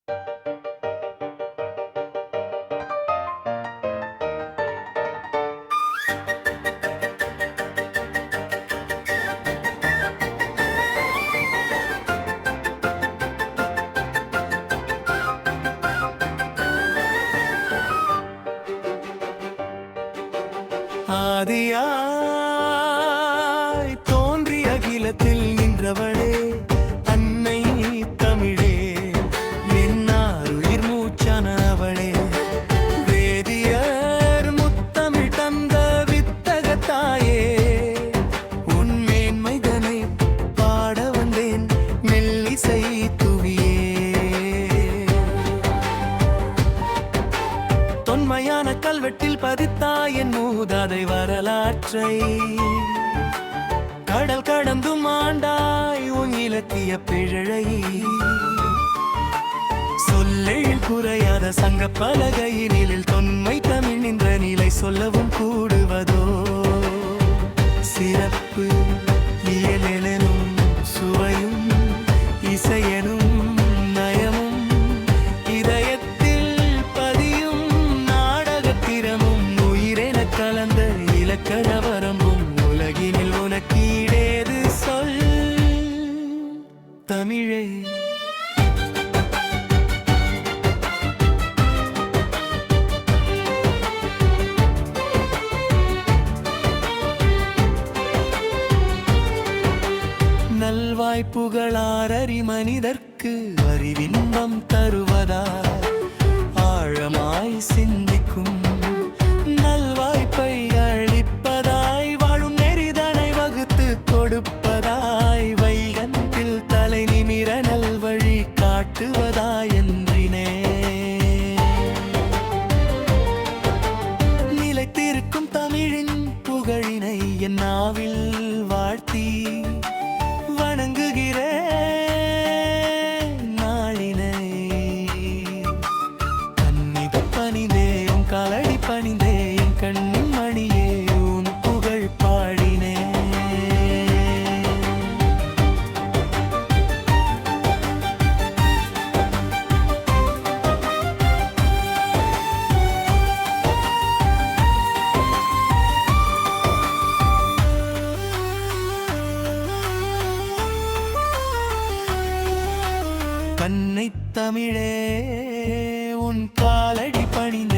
ஆதியாய் தோன்றி அகிலத்தில் நின்றவளே அன்னை தமிழே, என்னாருயிர் மூச்சான அவளே, வேதியர் முத்தமிழ் தந்த வித்தகத்தாயே, உன் மேன்மைதனை பாட வந்தேன் மெல்லிசை துவியே. தொன்மையான கல்வெட்டில் பதித்தாய் என் மூதாதை வரலாற்றை, கடல் கடந்தும் ஆண்டாய் உன் இலக்கிய பிழை, சொல்லெழில் குறையாத சங்க பலகையினில் தொன்மை தமிழ் நின்ற நிலை சொல்லவும் கூடுவதோ. சிறப்பு இயலெனும் சுவையும் இசையெனும் நயமும் இதயத்தில் பதியும் நாடகத்திறமும் உயிரென கலந்த இலக்கண வரம்பும் உலகினில் உனக்கீடேது சொல் தமிழே. நல்வாய்ப்புகளாரறி மனிதர்க்கு அறிவின்பம் தருவதாய் ஆழமாய் சிந்திக்கும் நல்வாய்ப்பை அளிப்பதாய் வாழும் நெறிதனை வகுத்து கொடுப்பதாய் வைகத்தில் தலை நிமிர நல்வழி காட்டுவதாய் என்றினே. நிலைத்திருக்கும் தமிழின் புகழினை என் நாவில் வாழ்த்தி வணங்குகிறேன் நாளினை. கண்ணித பணிந்தேன் காலடி பணிந்தேன் கண்ணின் மணியே உன் புகழ் பாடினே. கண்ணை தமிழே உன் காலடி பணிந்தேன்